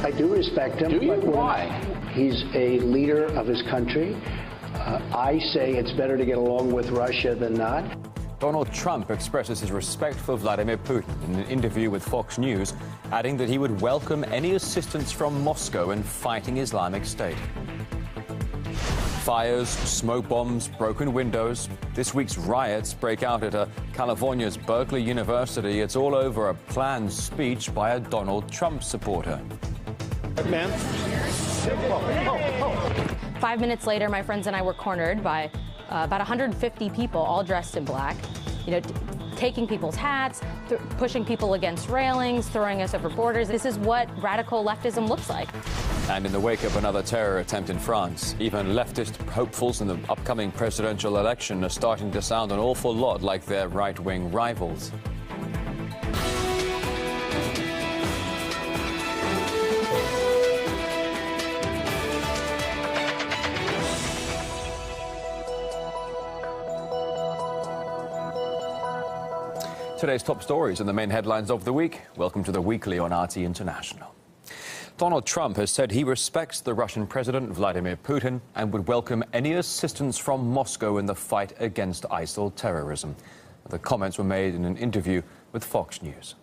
I do respect him. Do you? But why? He's a leader of his country. I say it's better to get along with Russia than not. Donald Trump expresses his respect for Vladimir Putin in an interview with Fox News, adding that he would welcome any assistance from Moscow in fighting Islamic State. Fires, smoke bombs, broken windows. This week's riots break out at California's Berkeley University. It's all over a planned speech by a Donald Trump supporter. Ma'am. 5 minutes later, my friends and I were cornered by about 150 people, all dressed in black, taking people's hats, pushing people against railings, throwing us over borders. This is what radical leftism looks like. And in the wake of another terror attempt in France, even leftist hopefuls in the upcoming presidential election are starting to sound an awful lot like their right-wing rivals. Today's top stories and the main headlines of the week. Welcome to the Weekly on RT International. Donald Trump has said he respects the Russian President Vladimir Putin and would welcome any assistance from Moscow in the fight against ISIL terrorism. The comments were made in an interview with Fox News.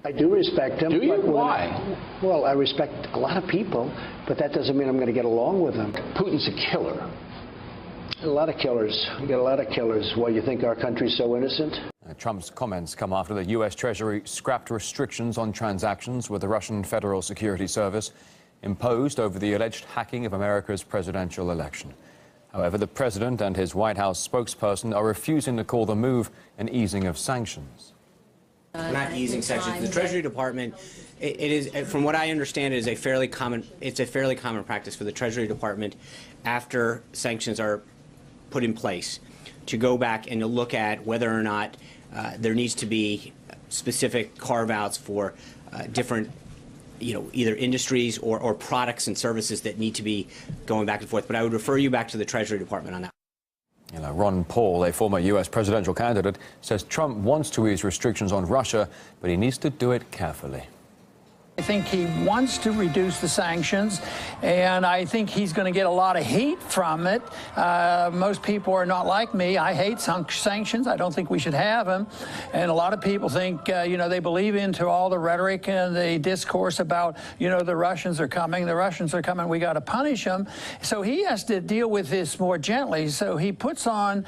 I do respect him. Do you? But why? Well, I respect a lot of people, but that doesn't mean I'm going to get along with them. Putin's a killer. A lot of killers. We got a lot of killers. Why, you think our country's so innocent? Trump's comments come after the U.S. Treasury scrapped restrictions on transactions with the Russian Federal Security Service imposed over the alleged hacking of America's presidential election. However, the president and his White House spokesperson are refusing to call the move an easing of sanctions. We're not easing sanctions. The Treasury Department, it is, from what I understand, it's a fairly common practice for the Treasury Department, after sanctions are put in place, to go back and to look at whether or not there needs to be specific carve-outs for different, either industries or products and services that need to be going back and forth. But I would refer you back to the Treasury Department on that. Ron Paul, a former U.S. presidential candidate, says Trump wants to ease restrictions on Russia, but he needs to do it carefully. I think he wants to reduce the sanctions, and I think he's going to get a lot of hate from it. Most people are not like me. I hate sanctions. I don't think we should have them. And a lot of people think, they believe into all the rhetoric and the discourse about, the Russians are coming, we got to punish them. So he has to deal with this more gently. So he puts on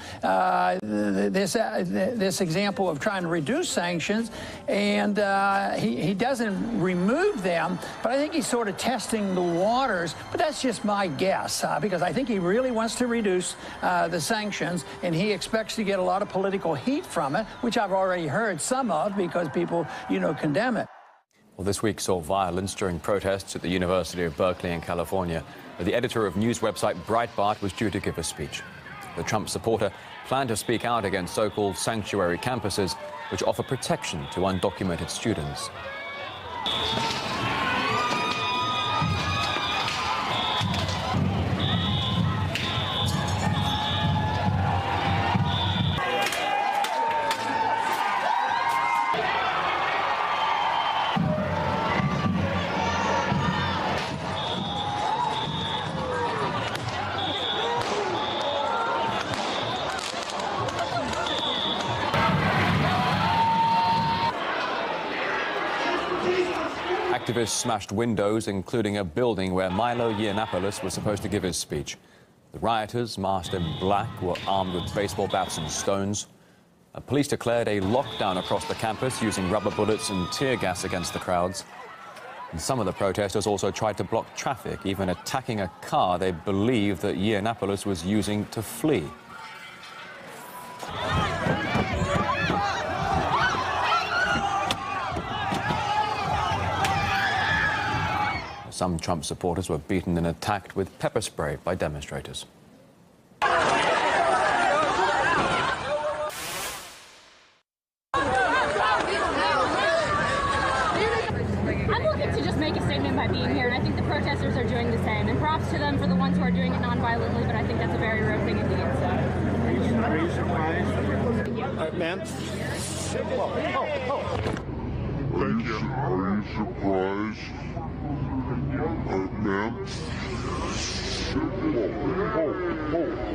this example of trying to reduce sanctions, and he doesn't remove them, but I think he's sort of testing the waters. But that's just my guess, because I think he really wants to reduce the sanctions, and he expects to get a lot of political heat from it, which I've already heard some of, because people, condemn it. Well, this week saw violence during protests at the University of Berkeley in California, where the editor of news website Breitbart was due to give a speech. The Trump supporter planned to speak out against so-called sanctuary campuses, which offer protection to undocumented students. Activists smashed windows, including a building where Milo Yiannopoulos was supposed to give his speech. The rioters, masked in black, were armed with baseball bats and stones. Police declared a lockdown across the campus, using rubber bullets and tear gas against the crowds. And some of the protesters also tried to block traffic, even attacking a car they believe that Yiannopoulos was using to flee. Some Trump supporters were beaten and attacked with pepper spray by demonstrators. I'm looking to just make a statement by being here, and I think the protesters are doing the same. And props to them for the ones who are doing it non-violently, but I think that's a very rare thing indeed. So. Are you surprised? Ma'am? Thank you. surprised, ma'am?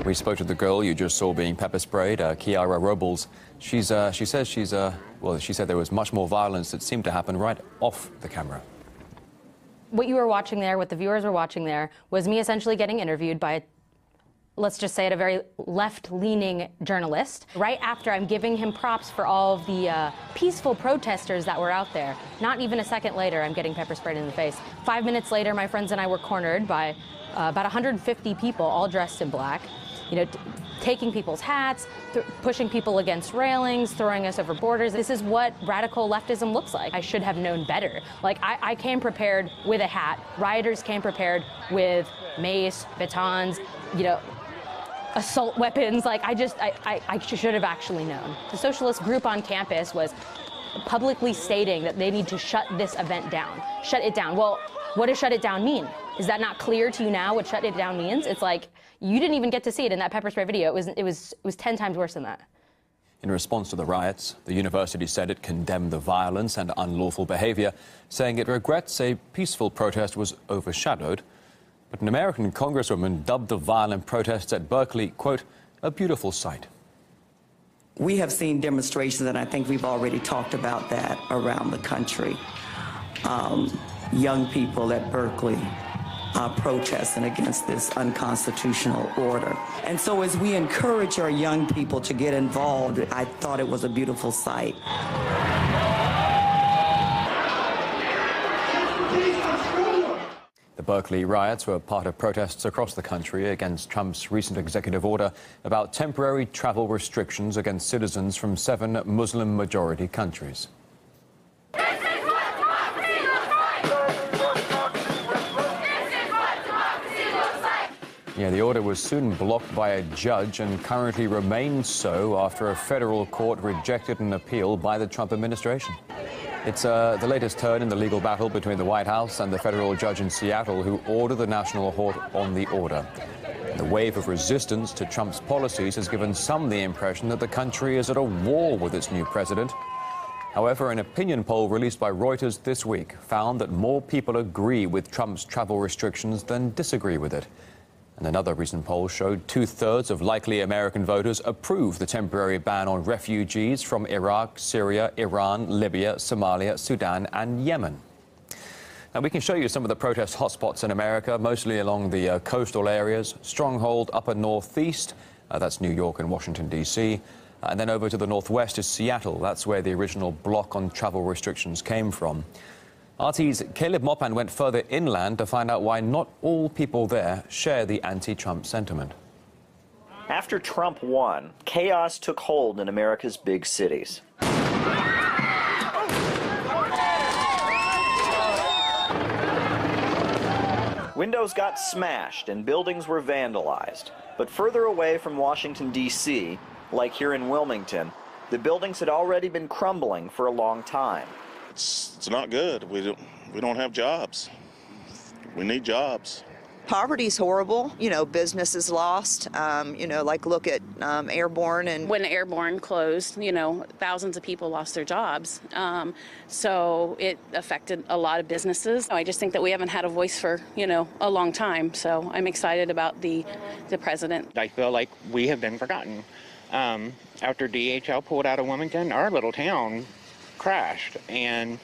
We spoke to the girl you just saw being pepper sprayed, Kiara Robles. She said there was much more violence that seemed to happen right off the camera. What you were watching there, what the viewers were watching there, was me essentially getting interviewed by, let's just say it, a very left-leaning journalist. Right after I'm giving him props for all of the peaceful protesters that were out there. Not even a second later, I'm getting pepper sprayed in the face. 5 minutes later, my friends and I were cornered by about 150 people, all dressed in black, taking people's hats, pushing people against railings, throwing us over borders. This is what radical leftism looks like. I should have known better. Like, I came prepared with a hat. Rioters came prepared with mace, batons, assault weapons. Like, I should have actually known. The socialist group on campus was publicly stating that they need to shut this event down. Shut it down. Well, what does shut it down mean? Is that not clear to you now what shut it down means? It's like, you didn't even get to see it in that pepper spray video. It was 10 times worse than that. In response to the riots, the university said it condemned the violence and unlawful behavior, saying it regrets a peaceful protest was overshadowed. But an American congresswoman dubbed the violent protests at Berkeley, quote, a beautiful sight. We have seen demonstrations, and I think we've already talked about that around the country. Young people at Berkeley protesting against this unconstitutional order. And so as we encourage our young people to get involved, I thought it was a beautiful sight. The Berkeley riots were part of protests across the country against Trump's recent executive order about temporary travel restrictions against citizens from 7 Muslim-majority countries. Yeah, the order was soon blocked by a judge and currently remains so after a federal court rejected an appeal by the Trump administration. It's the latest turn in the legal battle between the White House and the federal judge in Seattle who ordered the national halt on the order. The wave of resistance to Trump's policies has given some the impression that the country is at a war with its new president. However, an opinion poll released by Reuters this week found that more people agree with Trump's travel restrictions than disagree with it. And another recent poll showed 2/3 of likely American voters approve the temporary ban on refugees from Iraq, Syria, Iran, Libya, Somalia, Sudan and Yemen. Now, we can show you some of the protest hotspots in America, mostly along the coastal areas. Stronghold upper northeast, that's New York and Washington, D.C. And then over to the northwest is Seattle. That's where the original block on travel restrictions came from. RT's Caleb Mopan went further inland to find out why not all people there share the anti-Trump sentiment. After Trump won, chaos took hold in America's big cities. Windows got smashed and buildings were vandalized. But further away from Washington, D.C., like here in Wilmington, the buildings had already been crumbling for a long time. It's not good. We don't have jobs. We need jobs. Poverty's horrible. Business is lost. Like look at Airborne. And when Airborne closed, thousands of people lost their jobs. So it affected a lot of businesses. I just think that we haven't had a voice for, a long time. So I'm excited about the president. I feel like we have been forgotten. After DHL pulled out of Wilmington, our little town crashed. And,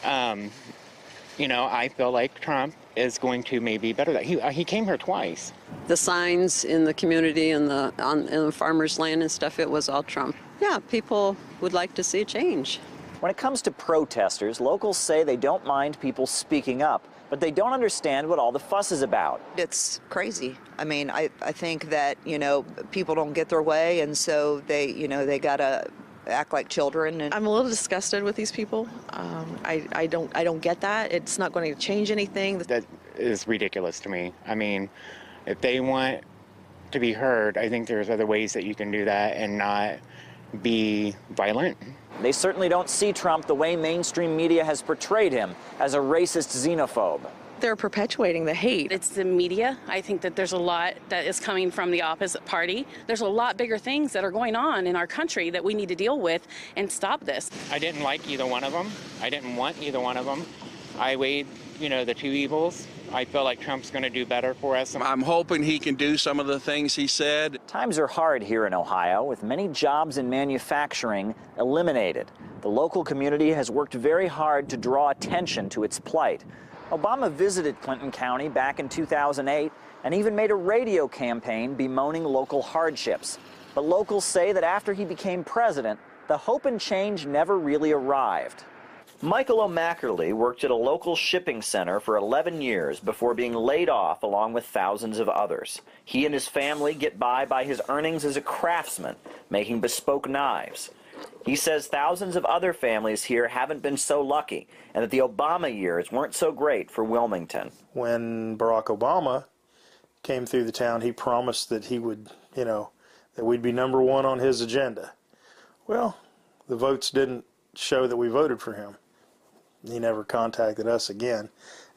I feel like Trump is going to maybe better that. He came here twice. The signs in the community and in the farmers' land and stuff, it was all Trump. Yeah, people would like to see a change. When it comes to protesters, locals say they don't mind people speaking up, but they don't understand what all the fuss is about. It's crazy. I mean, I think that, people don't get their way, and so they gotta act like children. And I'm a little disgusted with these people. I don't get that. It's not going to change anything. That is ridiculous to me. I mean, if they want to be heard, I think there's other ways that you can do that and not be violent. They certainly don't see Trump the way mainstream media has portrayed him, as a racist xenophobe. they're perpetuating the hate. It's the media. I think that there's a lot that is coming from the opposite party. There's a lot bigger things that are going on in our country that we need to deal with and stop this. I didn't like either one of them. I didn't want either one of them. I weighed, the two evils. I feel like Trump's going to do better for us. I'm hoping he can do some of the things he said. Times are hard here in Ohio, with many jobs in manufacturing eliminated. The local community has worked very hard to draw attention to its plight. Obama visited Clinton County back in 2008 and even made a radio campaign bemoaning local hardships. But locals say that after he became president, the hope and change never really arrived. Michael O'Mackerly worked at a local shipping center for 11 years before being laid off along with thousands of others. He and his family get by his earnings as a craftsman, making bespoke knives. He says thousands of other families here haven't been so lucky, and that the Obama years weren't so great for Wilmington. When Barack Obama came through the town, he promised that he would, that we'd be number one on his agenda. Well, the votes didn't show that we voted for him. He never contacted us again,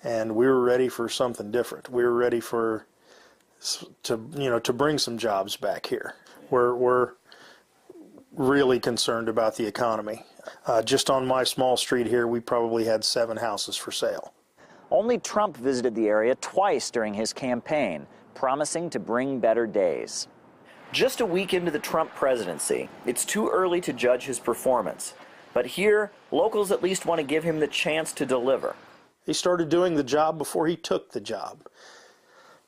and we were ready for something different. We were ready to bring some jobs back here. We're really concerned about the economy. Just on my small street here, we probably had 7 houses for sale. Only Trump visited the area twice during his campaign, promising to bring better days. Just a week into the Trump presidency, it's too early to judge his performance. But here, locals at least want to give him the chance to deliver. He started doing the job before he took the job.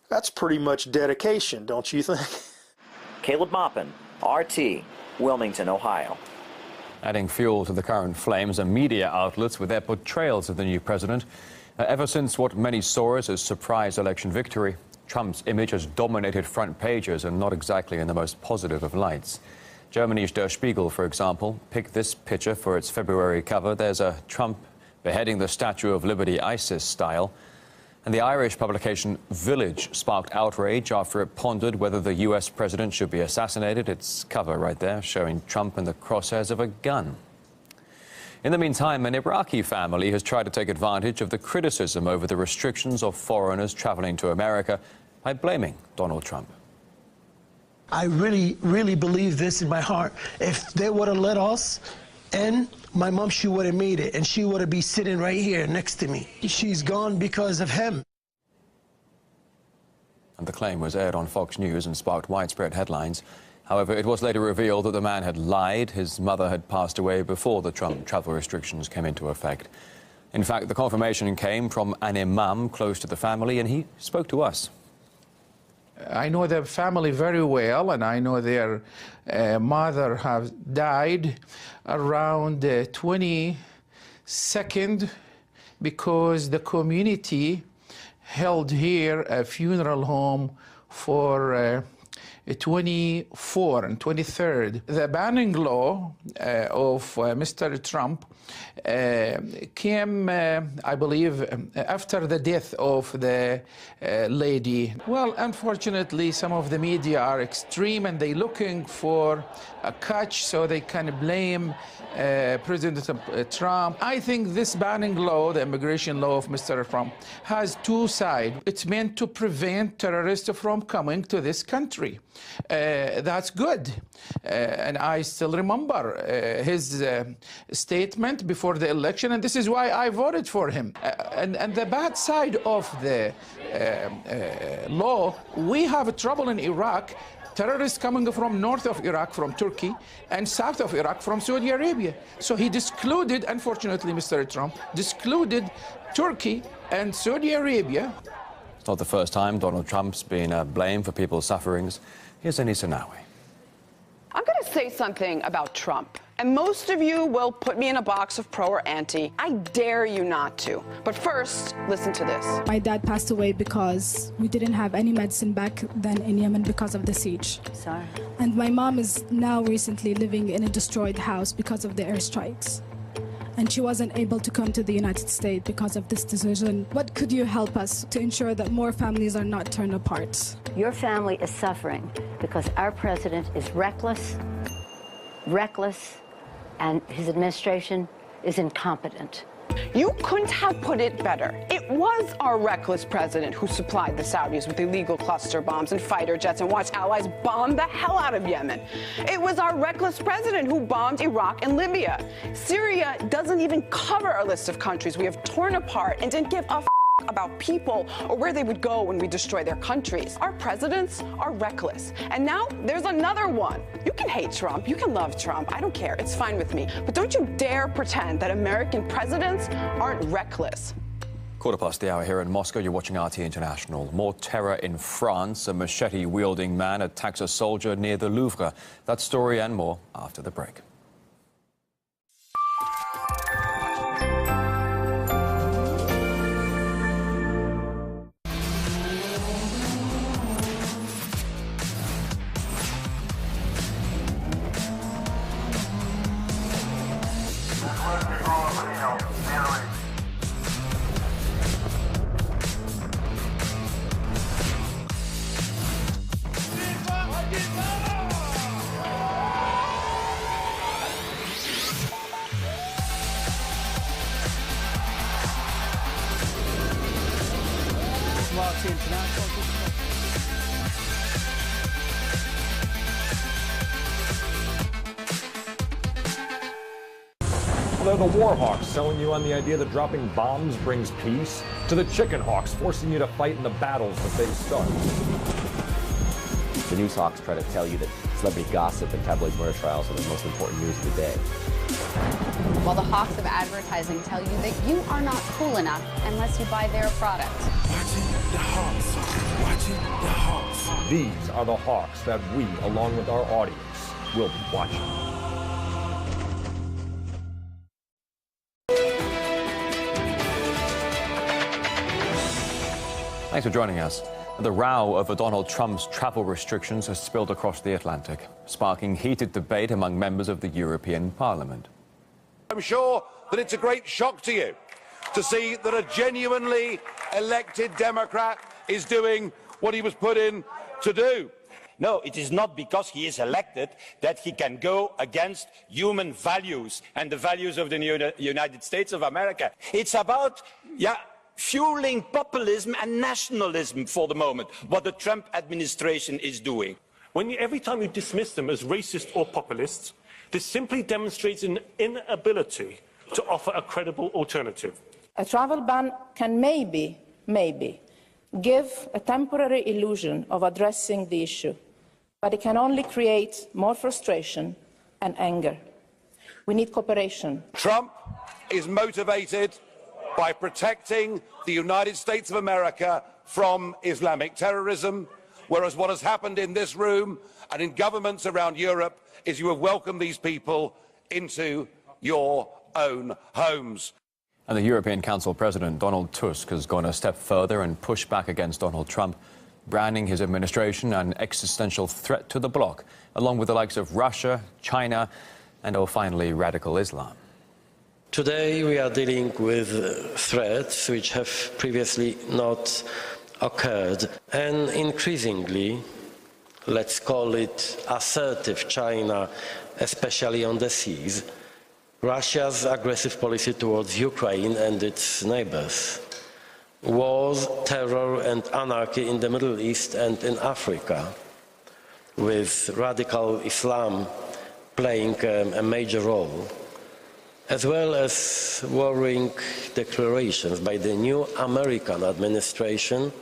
That's pretty much dedication, don't you think? Caleb Maupin, RT, Wilmington, Ohio. Adding fuel to the current flames are media outlets with their portrayals of the new president. Ever since what many saw as a surprise election victory, Trump's image has dominated front pages and not exactly in the most positive of lights. Germany's Der Spiegel, for example, picked this picture for its February cover. There's a Trump beheading the Statue of Liberty ISIS style. And the Irish publication Village sparked outrage after it pondered whether the U.S. president should be assassinated. Its cover right there showing Trump in the crosshairs of a gun. In the meantime, an Iraqi family has tried to take advantage of the criticism over the restrictions of foreigners traveling to America by blaming Donald Trump. I really, really believe this in my heart. If they would have let us in, my mom, she would have made it, and she would have been sitting right here next to me. She's gone because of him. And the claim was aired on Fox News and sparked widespread headlines. However, it was later revealed that the man had lied. His mother had passed away before the Trump travel restrictions came into effect. In fact, the confirmation came from an imam close to the family, and he spoke to us. I know their family very well, and I know their mother has died around 22nd because the community held here a funeral home for 24 and 23rd. The banning law of Mr. Trump came, I believe, after the death of the lady. Well, unfortunately, some of the media are extreme and they're looking for a catch so they can blame President Trump. I think this banning law, the immigration law of Mr. Trump, has two sides. It's meant to prevent terrorists from coming to this country. That's good. And I still remember his statement before the election, and this is why I voted for him. And the bad side of the law, we have trouble in Iraq. Terrorists coming from north of Iraq, from Turkey, and south of Iraq, from Saudi Arabia. So he discluded, unfortunately, Mr. Trump, discluded Turkey and Saudi Arabia. It's not the first time Donald Trump's been blamed for people's sufferings. Here's Anisa Nawi. I'm going to say something about Trump. And most of you will put me in a box of pro or anti. I dare you not to. But first, listen to this. My dad passed away because we didn't have any medicine back then in Yemen because of the siege. Sorry. And my mom is now recently living in a destroyed house because of the airstrikes. And she wasn't able to come to the United States because of this decision. What could you help us to ensure that more families are not torn apart? Your family is suffering because our president is reckless, and his administration is incompetent. You couldn't have put it better. It was our reckless president who supplied the Saudis with illegal cluster bombs and fighter jets and watched allies bomb the hell out of Yemen. It was our reckless president who bombed Iraq and Libya. Syria doesn't even cover our list of countries we have torn apart and didn't give a about people or where they would go when we destroy their countries. Our presidents are reckless. And now there's another one. You can hate Trump, you can love Trump, I don't care, it's fine with me. But don't you dare pretend that American presidents aren't reckless. 1:15 here in Moscow. You're watching RT International. More terror in France. A machete-wielding man attacks a soldier near the Louvre. That story and more after the break. They're the war hawks selling you on the idea that dropping bombs brings peace, to the chicken hawks forcing you to fight in the battles that they start. The news hawks try to tell you that celebrity gossip and tabloid murder trials are the most important news of the day. While the hawks of advertising tell you that you are not cool enough unless you buy their product. Watching the hawks. Watching the hawks. These are the hawks that we, along with our audience, will be watching. Thanks for joining us. The row over Donald Trump's travel restrictions has spilled across the Atlantic, sparking heated debate among members of the European Parliament. I'm sure that it's a great shock to you to see that a genuinely elected Democrat is doing what he was put in to do. No, it is not because he is elected that he can go against human values and the values of the United States of America. It's about, fueling populism and nationalism for the moment, what the Trump administration is doing. Every time you dismiss them as racist or populists, this simply demonstrates an inability to offer a credible alternative. A travel ban can maybe give a temporary illusion of addressing the issue, but it can only create more frustration and anger. We need cooperation. Trump is motivated by protecting the United States of America from Islamic terrorism, whereas what has happened in this room and in governments around Europe is you have welcomed these people into your own homes. And the European Council President Donald Tusk has gone a step further and pushed back against Donald Trump, branding his administration an existential threat to the bloc, along with the likes of Russia, China, and, finally, radical Islam. Today we are dealing with threats which have previously not occurred, and increasingly, let's call it assertive China, especially on the seas, Russia's aggressive policy towards Ukraine and its neighbors, wars, terror and anarchy in the Middle East and in Africa, with radical Islam playing a major role, as well as worrying declarations by the new American administration,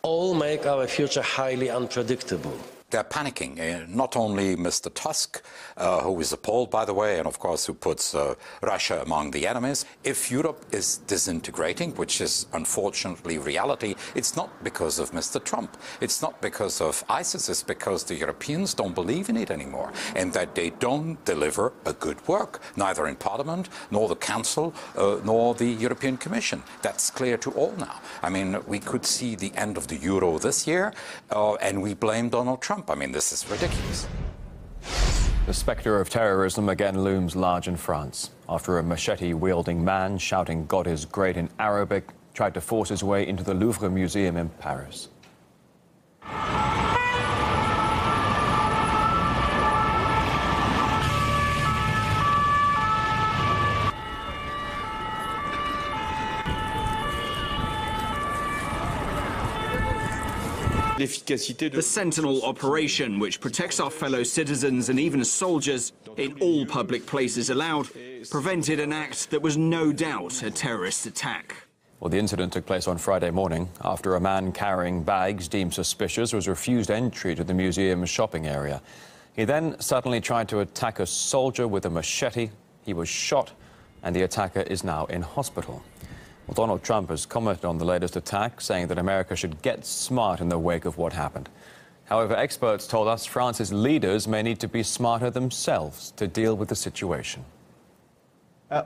all make our future highly unpredictable. They're panicking. Not only Mr. Tusk, who is appalled, by the way, and of course who puts Russia among the enemies. If Europe is disintegrating, which is unfortunately reality, it's not because of Mr. Trump. It's not because of ISIS. It's because the Europeans don't believe in it anymore, and that they don't deliver a good work, neither in Parliament, nor the Council, nor the European Commission. That's clear to all now. I mean, we could see the end of the euro this year, and we blame Donald Trump. I mean, this is ridiculous. The spectre of terrorism again looms large in France after a machete-wielding man shouting "God is great" in Arabic tried to force his way into the Louvre Museum in Paris. The Sentinel operation, which protects our fellow citizens and even soldiers in all public places allowed, prevented an act that was no doubt a terrorist attack. Well, the incident took place on Friday morning after a man carrying bags deemed suspicious was refused entry to the museum's shopping area. He then suddenly tried to attack a soldier with a machete. He was shot, and the attacker is now in hospital. Well, Donald Trump has commented on the latest attack, saying that America should get smart in the wake of what happened. However, experts told us France's leaders may need to be smarter themselves to deal with the situation.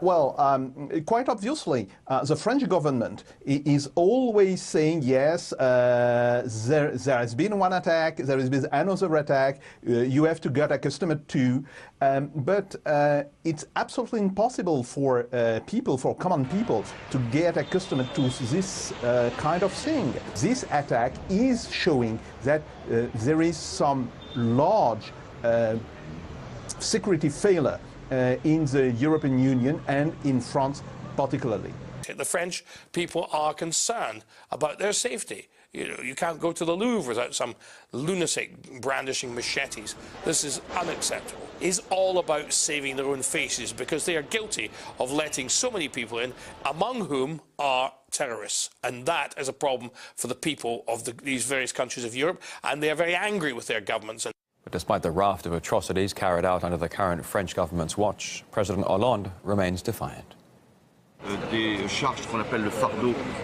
Quite obviously, the French government is always saying, yes, there has been one attack, there has been another attack, you have to get accustomed to. But it's absolutely impossible for common people, to get accustomed to this kind of thing. This attack is showing that there is some large security failure in the European Union and in France particularly. The French people are concerned about their safety. You know, you can't go to the Louvre without some lunatic brandishing machetes. This is unacceptable. It's all about saving their own faces because they are guilty of letting so many people in, among whom are terrorists. And that is a problem for the people of these various countries of Europe, and they are very angry with their governments. But despite the raft of atrocities carried out under the current French government's watch, President Hollande remains defiant.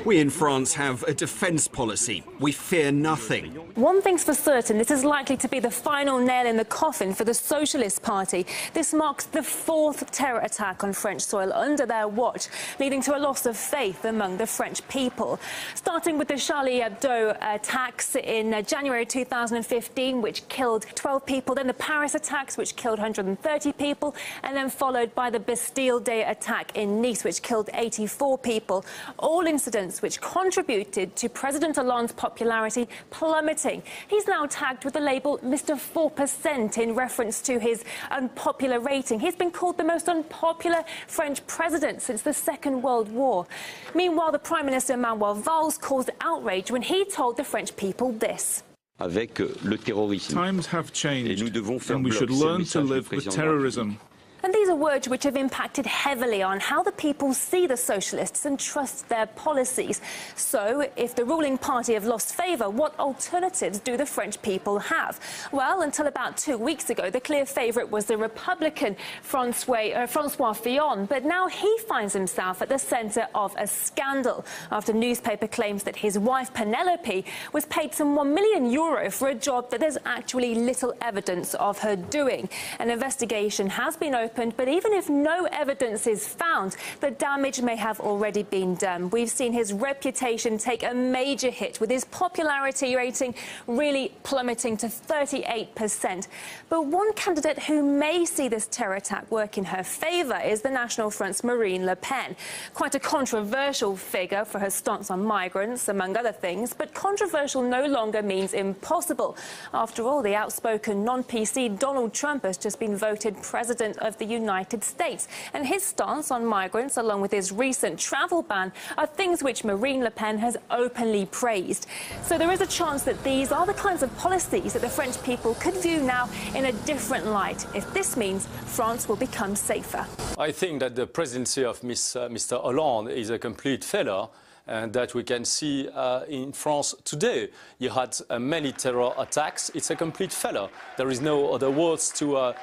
We in France have a defence policy. We fear nothing. One thing's for certain, this is likely to be the final nail in the coffin for the Socialist Party. This marks the 4th terror attack on French soil under their watch, leading to a loss of faith among the French people. Starting with the Charlie Hebdo attacks in January 2015, which killed 12 people, then the Paris attacks, which killed 130 people, and then followed by the Bastille Day attack in Nice, which killed 84 people, all incidents which contributed to President Hollande's popularity plummeting. He's now tagged with the label Mr. 4% in reference to his unpopular rating. He's been called the most unpopular French president since the Second World War. Meanwhile, the Prime Minister Manuel Valls caused outrage when he told the French people this. Times have changed, and we should learn to live with terrorism. And these are words which have impacted heavily on how the people see the socialists and trust their policies. So, if the ruling party have lost favour, what alternatives do the French people have? Well, until about 2 weeks ago, the clear favourite was the Republican François Fillon. But now he finds himself at the centre of a scandal after newspaper claims that his wife, Penelope, was paid some €1 million for a job that there's actually little evidence of her doing. An investigation has been opened, but even if no evidence is found, the damage may have already been done. We've seen his reputation take a major hit, with his popularity rating really plummeting to 38%. But one candidate who may see this terror attack work in her favour is the National Front's Marine Le Pen. Quite a controversial figure for her stance on migrants, among other things, but controversial no longer means impossible. After all, the outspoken non-PC Donald Trump has just been voted president of the United States, and his stance on migrants, along with his recent travel ban, are things which Marine Le Pen has openly praised. So there is a chance that these are the kinds of policies that the French people could view now in a different light, if this means France will become safer. I think that the presidency of Mr. Hollande is a complete failure, and that we can see in France today. You had many terror attacks. It's a complete failure. There is no other words to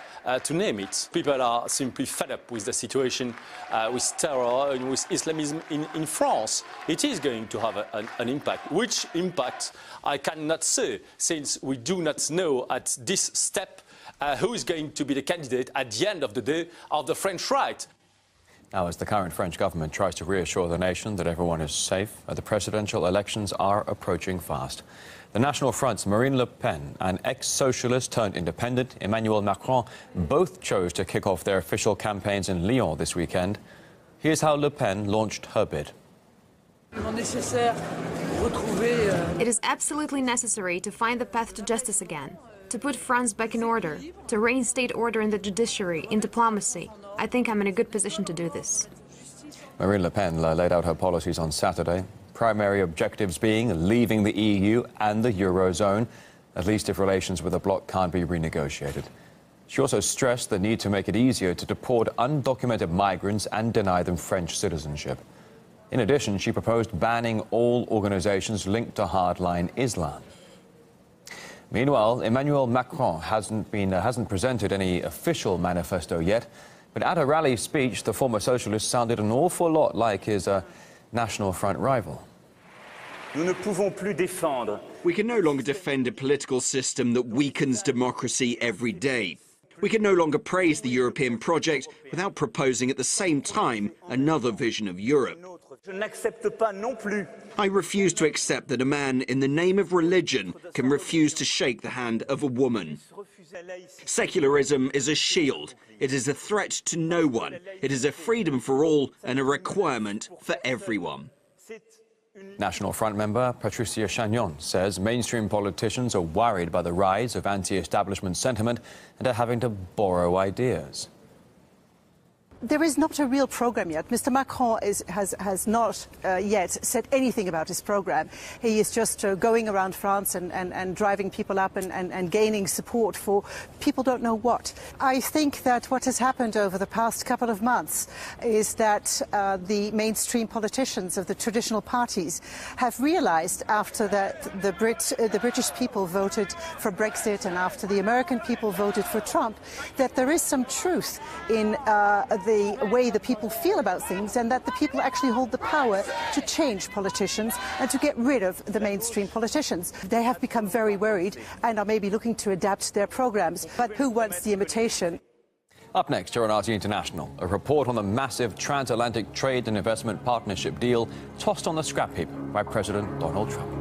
name it. People are simply fed up with the situation, with terror and with Islamism in France. It is going to have an impact. Which impact, I cannot say, since we do not know at this step who is going to be the candidate at the end of the day of the French right. Now, as the current French government tries to reassure the nation that everyone is safe, the presidential elections are approaching fast. The National Front's Marine Le Pen and ex-socialist turned independent Emmanuel Macron both chose to kick off their official campaigns in Lyon this weekend. Here's how Le Pen launched her bid. It is absolutely necessary to find the path to justice again, to put France back in order, to reinstate order in the judiciary, in diplomacy. I think I'm in a good position to do this. Marine Le Pen laid out her policies on Saturday. primary objectives being leaving the EU and the Eurozone, at least if relations with the bloc can't be renegotiated. She also stressed the need to make it easier to deport undocumented migrants and deny them French citizenship. In addition, she proposed banning all organizations linked to hardline Islam. Meanwhile, Emmanuel Macron hasn't presented any official manifesto yet, but at a rally speech, the former socialist sounded an awful lot like his National Front rival. We can no longer defend a political system that weakens democracy every day. We can no longer praise the European project without proposing at the same time another vision of Europe. I refuse to accept that a man in the name of religion can refuse to shake the hand of a woman. Secularism is a shield. It is a threat to no one. It is a freedom for all and a requirement for everyone. National Front member Patricia Chagnon says mainstream politicians are worried by the rise of anti-establishment sentiment and are having to borrow ideas. There is not a real programme yet. Mr Macron has not yet said anything about his programme. He is just going around France and driving people up and gaining support for people don't know what. I think that what has happened over the past couple of months is that the mainstream politicians of the traditional parties have realised after that the British people voted for Brexit and after the American people voted for Trump that there is some truth in the way the people feel about things and that the people actually hold the power to change politicians and to get rid of the mainstream politicians. They have become very worried and are maybe looking to adapt their programmes. But who wants the imitation? Up next, here on RT International, a report on the massive transatlantic trade and investment partnership deal tossed on the scrap heap by President Donald Trump.